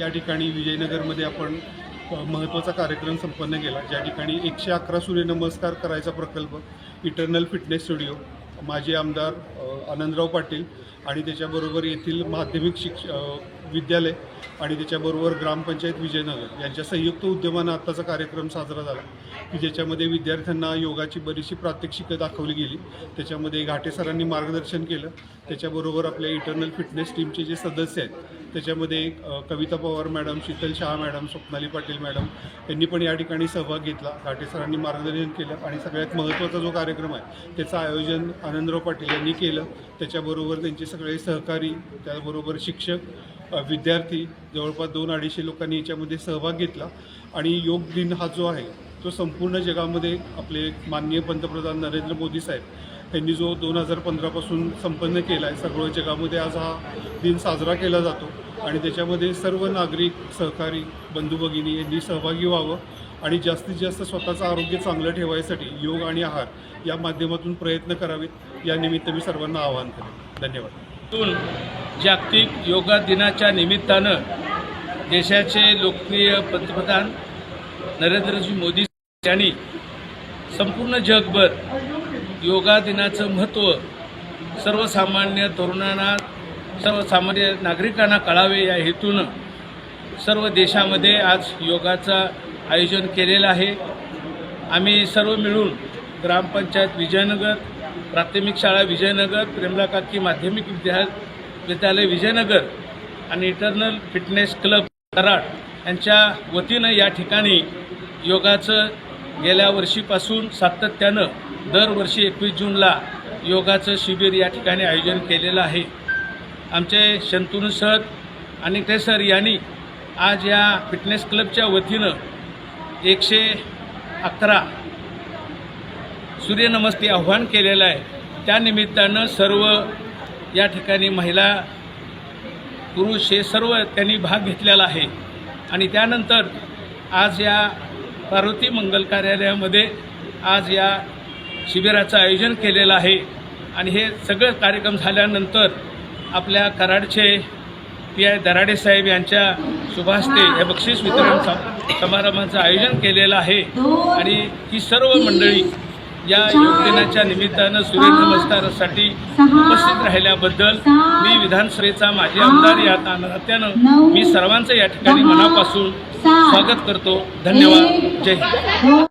ठिकाणी विजयनगरमध्ये आपण महत्त्वाचा कार्यक्रम संपन्न केला, ज्या ठिकाणी 111 सूर्यनमस्कार करायचा प्रकल्प इटर्नल फिटनेस स्टुडिओ, माजी आमदार आनंदराव पाटील आणि त्याच्याबरोबर येथील माध्यमिक विद्यालय आणि त्याच्याबरोबर ग्रामपंचायत विजयनगर यांच्या संयुक्त उद्यमानं आत्ताचा कार्यक्रम साजरा झाला, की ज्याच्यामध्ये विद्यार्थ्यांना योगाची बरीचशी प्रात्यक्षिकं दाखवली गेली. त्याच्यामध्ये घाटे सरांनी मार्गदर्शन केलं. त्याच्याबरोबर आपल्या इटर्नल फिटनेस टीमचे जे सदस्य आहेत त्याच्यामध्ये Kavita Pawar madam, Sheetal Shah madam, Swapnali Patil madam यांनी पण या ठिकाणी सहभाग घेतला. घाटे सरांनी मार्गदर्शन केलं आणि सगळ्यात महत्त्वाचा जो कार्यक्रम आहे त्याचं आयोजन आनंदराव पाटील यांनी केलं. त्याच्याबरोबर त्यांचे सगळे सहकारी, त्याबरोबर शिक्षक, विद्यार्थी, जवळपास 200-250 लोकांनी याच्यामध्ये सहभाग घेतला. आणि योग दिन हा जो आहे तो संपूर्ण जगामध्ये आपले माननीय पंतप्रधान नरेंद्र मोदी साहेब यांनी जो 2015पासून संपन्न केला आहे, सर्व जगामध्ये आज हा दिन साजरा केला जातो. आणि त्याच्यामध्ये सर्व नागरिक, सहकारी, बंधू भगिनी यांनी सहभागी व्हावं आणि जास्तीत जास्त स्वतःचं आरोग्य चांगलं ठेवायसाठी योग आणि आहार या माध्यमातून प्रयत्न करावेत, यानिमित्त मी सर्वांना आवाहन करेन. धन्यवाद. जागतिक योगा दिनाच्या निमित्तानं देशाचे लोकप्रिय पंतप्रधान नरेंद्रजी मोदी यांनी संपूर्ण जगभर योगा दिनाचं महत्त्व सर्वसामान्य तरुणांना, सर्वसामान्य नागरिकांना कळावे या हेतूनं सर्व देशामध्ये आज योगाचं आयोजन केलेलं आहे. आम्ही सर्व मिळून ग्रामपंचायत विजयनगर, प्राथमिक शाळा विजयनगर, प्रेमला काकी माध्यमिक विद्यालय विजयनगर आणि इटर्नल फिटनेस क्लब कराड यांच्या वतीनं या ठिकाणी योगाचं गेल्या वर्षीपासून सातत्यानं दरवर्षी 21 जूनला योगाचं शिबिर या ठिकाणी आयोजन केलेलं आहे. आमचे शंतनू सर आणि ते सर यांनी आज या फिटनेस क्लबच्या वतीनं 111 सूर्यनमस्ते आव्हान केलेलं आहे. त्यानिमित्तानं सर्व या ठिकाणी महिला, पुरुष हे सर्व त्यांनी भाग घेतलेला आहे. आणि त्यानंतर आज या पार्वती मंगल कार्यालयामध्ये आज या शिबिराचं आयोजन केलेलं आहे. आणि हे सगळं कार्यक्रम झाल्यानंतर आपल्या कराडचे PI दराडे साहेब यांच्या शुभहस्ते हे बक्षीस वितरण समारंभाचं आयोजन केलेलं आहे. आणि ही सर्व मंडळी या योग दिनाच्या निमित्तानं सूर्यनमस्कारासाठी उपस्थित राहिल्याबद्दल मी विधानसभेचा माजी आमदार या नात्यानं मी सर्वांचं या ठिकाणी मनापासून स्वागत करतो. धन्यवाद. जय हिंद.